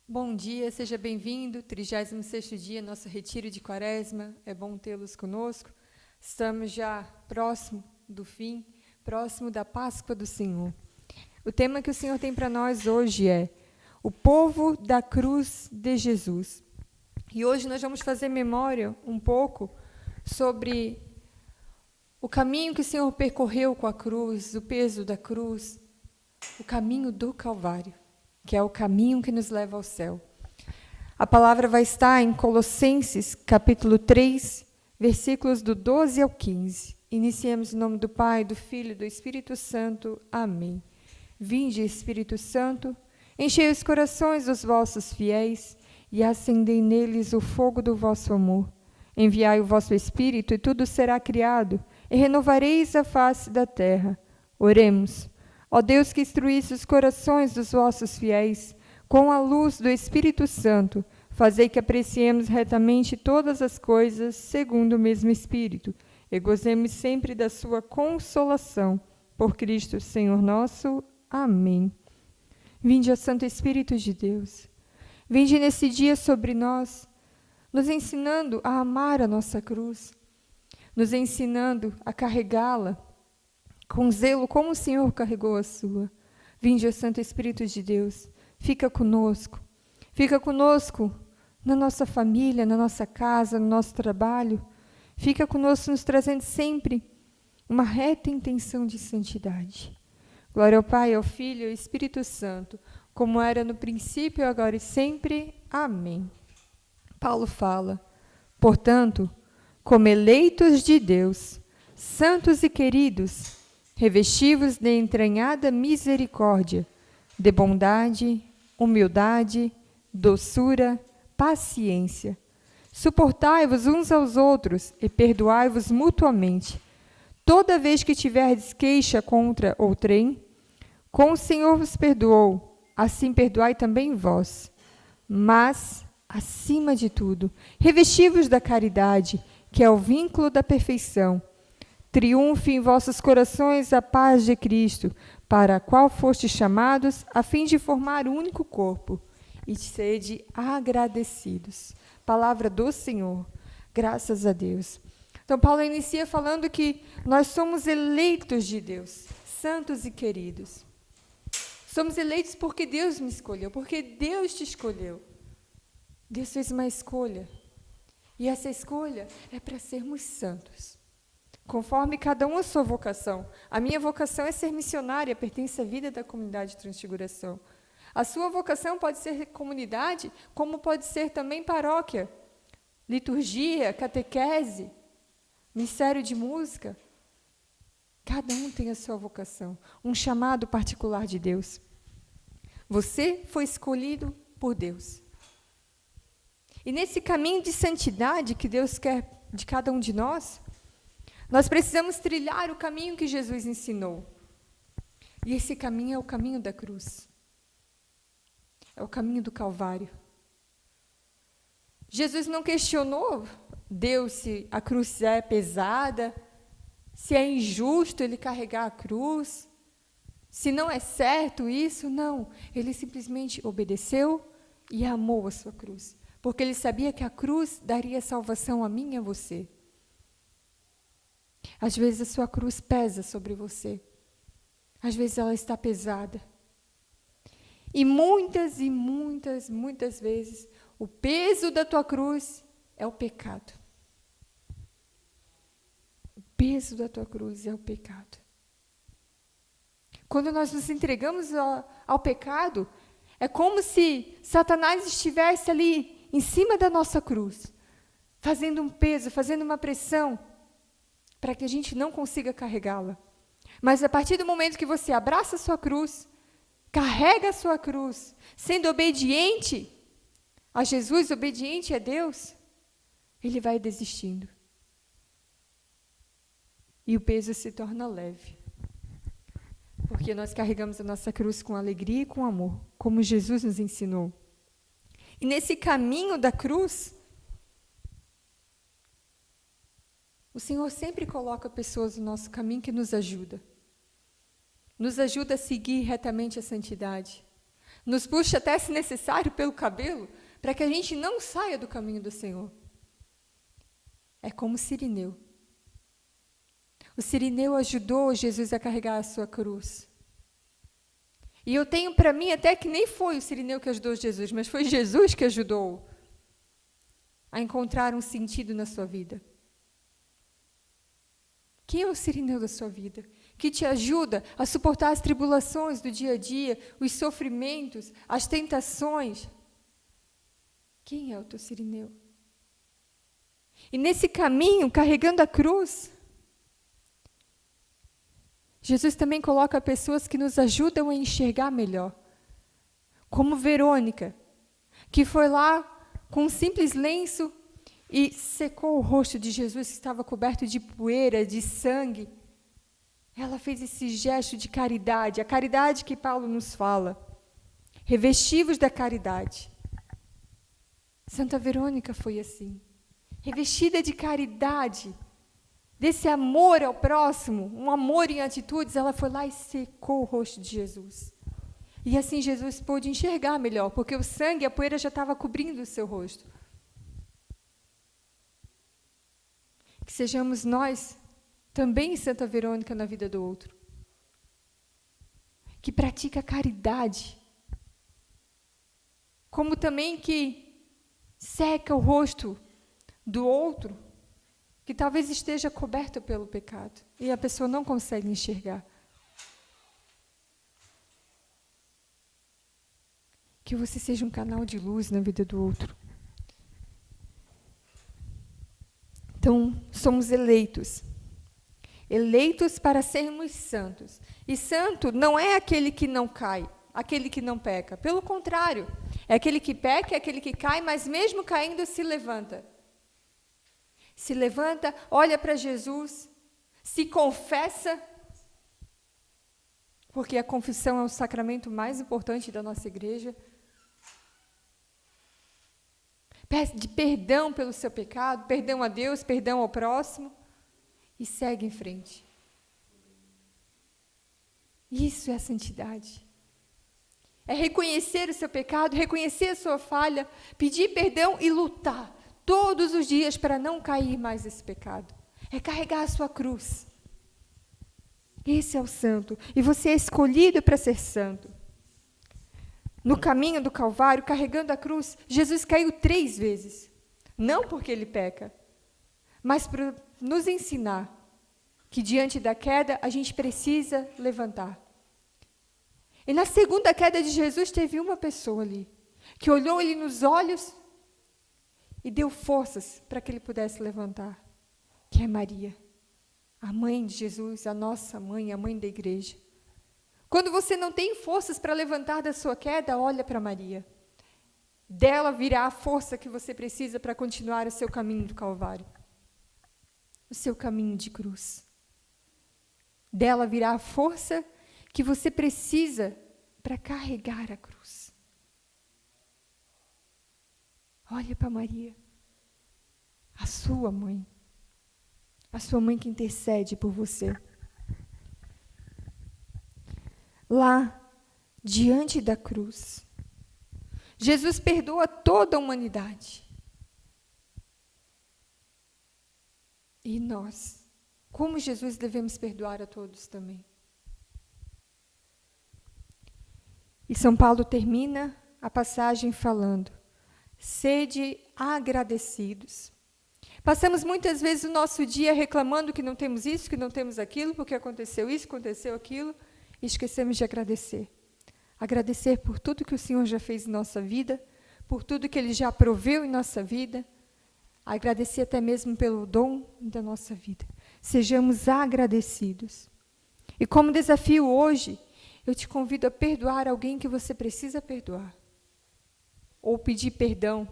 Bom dia, seja bem-vindo, 36º dia, nosso retiro de quaresma, é bom tê-los conosco. Estamos já próximo do fim, próximo da Páscoa do Senhor. O tema que o Senhor tem para nós hoje é o povo da cruz de Jesus. E hoje nós vamos fazer memória um pouco sobre o caminho que o Senhor percorreu com a cruz, o peso da cruz, o caminho do Calvário, que é o caminho que nos leva ao céu. A palavra vai estar em Colossenses, capítulo 3, versículos do 12 ao 15. Iniciemos em nome do Pai, do Filho e do Espírito Santo. Amém. Vinde, Espírito Santo, enchei os corações dos vossos fiéis e acendei neles o fogo do vosso amor. Enviai o vosso Espírito e tudo será criado, e renovareis a face da terra. Oremos. Ó Deus, que instruísse os corações dos vossos fiéis, com a luz do Espírito Santo, fazei que apreciemos retamente todas as coisas segundo o mesmo Espírito, e gozemos sempre da sua consolação. Por Cristo, Senhor nosso. Amém. Vinde, ó Santo Espírito de Deus. Vinde nesse dia sobre nós, nos ensinando a amar a nossa cruz, nos ensinando a carregá-la com zelo, como o Senhor carregou a sua. Vinde, ó Santo Espírito de Deus, fica conosco na nossa família, na nossa casa, no nosso trabalho, fica conosco nos trazendo sempre uma reta intenção de santidade. Glória ao Pai, ao Filho e ao Espírito Santo, como era no princípio, agora e sempre. Amém. Paulo fala, portanto, como eleitos de Deus, santos e queridos, revestivos de entranhada misericórdia, de bondade, humildade, doçura, paciência. Suportai-vos uns aos outros e perdoai-vos mutuamente. Toda vez que tiverdes queixa contra outrem, como o Senhor vos perdoou, assim perdoai também vós. Mas, acima de tudo, revesti-vos da caridade, que é o vínculo da perfeição. Triunfe em vossos corações a paz de Cristo, para a qual fostes chamados, a fim de formar um único corpo, e sede agradecidos. Palavra do Senhor, graças a Deus. Então, Paulo inicia falando que nós somos eleitos de Deus, santos e queridos. Somos eleitos porque Deus me escolheu, porque Deus te escolheu. Deus fez uma escolha, e essa escolha é para sermos santos. Conforme cada um a sua vocação. A minha vocação é ser missionária, pertence à vida da comunidade de Transfiguração. A sua vocação pode ser comunidade, como pode ser também paróquia, liturgia, catequese, ministério de música. Cada um tem a sua vocação, um chamado particular de Deus. Você foi escolhido por Deus. E nesse caminho de santidade que Deus quer de cada um de nós, nós precisamos trilhar o caminho que Jesus ensinou. E esse caminho é o caminho da cruz. É o caminho do Calvário. Jesus não questionou Deus se a cruz é pesada, se é injusto ele carregar a cruz, se não é certo isso, não. Ele simplesmente obedeceu e amou a sua cruz, porque ele sabia que a cruz daria salvação a mim e a você. Às vezes a sua cruz pesa sobre você. Às vezes ela está pesada. E muitas vezes, o peso da tua cruz é o pecado. O peso da tua cruz é o pecado. Quando nós nos entregamos ao pecado, é como se Satanás estivesse ali em cima da nossa cruz, fazendo um peso, fazendo uma pressão, para que a gente não consiga carregá-la. Mas a partir do momento que você abraça a sua cruz, carrega a sua cruz, sendo obediente a Jesus, obediente a Deus, ele vai desistindo. E o peso se torna leve. Porque nós carregamos a nossa cruz com alegria e com amor, como Jesus nos ensinou. E nesse caminho da cruz, o Senhor sempre coloca pessoas no nosso caminho que nos ajuda. Nos ajuda a seguir retamente a santidade. nos puxa até, se necessário, pelo cabelo, para que a gente não saia do caminho do Senhor. É como Cirineu. O Cirineu ajudou Jesus a carregar a sua cruz. E eu tenho para mim até que nem foi o Cirineu que ajudou Jesus, mas foi Jesus que ajudou a encontrar um sentido na sua vida. Quem é o Cirineu da sua vida? Que te ajuda a suportar as tribulações do dia a dia, os sofrimentos, as tentações. Quem é o teu Cirineu? E nesse caminho, carregando a cruz, Jesus também coloca pessoas que nos ajudam a enxergar melhor. Como Verônica, que foi lá com um simples lenço e secou o rosto de Jesus, que estava coberto de poeira, de sangue. Ela fez esse gesto de caridade, a caridade que Paulo nos fala. Revestivos da caridade. Santa Verônica foi assim. Revestida de caridade, desse amor ao próximo, um amor em atitudes, ela foi lá e secou o rosto de Jesus. E assim Jesus pôde enxergar melhor, porque o sangue e a poeira já estava cobrindo o seu rosto. Que sejamos nós também Santa Verônica na vida do outro. Que pratica caridade. Como também que seca o rosto do outro, que talvez esteja coberto pelo pecado, e a pessoa não consegue enxergar. Que você seja um canal de luz na vida do outro. Então, somos eleitos. Eleitos para sermos santos. E santo não é aquele que não cai, aquele que não peca. Pelo contrário, é aquele que peca, é aquele que cai, mas mesmo caindo se levanta. Se levanta, olha para Jesus, se confessa, porque a confissão é o sacramento mais importante da nossa igreja. Pede perdão pelo seu pecado, perdão a Deus, perdão ao próximo, e segue em frente. Isso é a santidade. É reconhecer o seu pecado, reconhecer a sua falha, pedir perdão e lutar todos os dias para não cair mais nesse pecado. É carregar a sua cruz. Esse é o santo. E você é escolhido para ser santo. No caminho do Calvário, carregando a cruz, Jesus caiu 3 vezes. Não porque ele peca, mas para nos ensinar que diante da queda a gente precisa levantar. E na segunda queda de Jesus teve uma pessoa ali, que olhou ele nos olhos e deu forças para que ele pudesse levantar, que é Maria, a mãe de Jesus, a nossa mãe, a mãe da igreja. Quando você não tem forças para levantar da sua queda, olha para Maria. Dela virá a força que você precisa para continuar o seu caminho do Calvário, o seu caminho de cruz. Dela virá a força que você precisa para carregar a cruz. Olha para Maria, a sua mãe que intercede por você. Lá, diante da cruz, Jesus perdoa toda a humanidade. E nós, como Jesus, devemos perdoar a todos também. E São Paulo termina a passagem falando: sede agradecidos. Passamos muitas vezes o nosso dia reclamando que não temos isso, que não temos aquilo, porque aconteceu isso, aconteceu aquilo, e esquecemos de agradecer. Agradecer por tudo que o Senhor já fez em nossa vida, por tudo que Ele já proveu em nossa vida, agradecer até mesmo pelo dom da nossa vida. Sejamos agradecidos. E como desafio hoje, eu te convido a perdoar alguém que você precisa perdoar. Ou pedir perdão.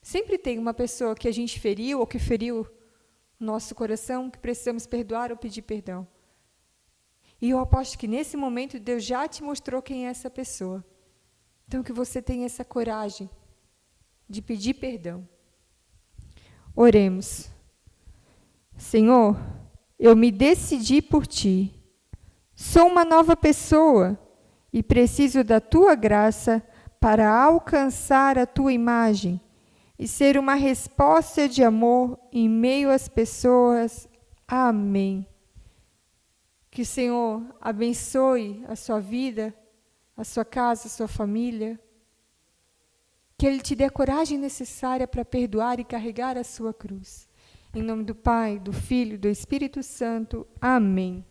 Sempre tem uma pessoa que a gente feriu, ou que feriu o nosso coração, que precisamos perdoar ou pedir perdão. E eu aposto que nesse momento Deus já te mostrou quem é essa pessoa. Então que você tenha essa coragem de pedir perdão. Oremos. Senhor, eu me decidi por Ti. Sou uma nova pessoa e preciso da tua graça para alcançar a tua imagem e ser uma resposta de amor em meio às pessoas. Amém. Que o Senhor abençoe a sua vida, a sua casa, a sua família. Que Ele te dê a coragem necessária para perdoar e carregar a sua cruz. Em nome do Pai, do Filho e do Espírito Santo. Amém.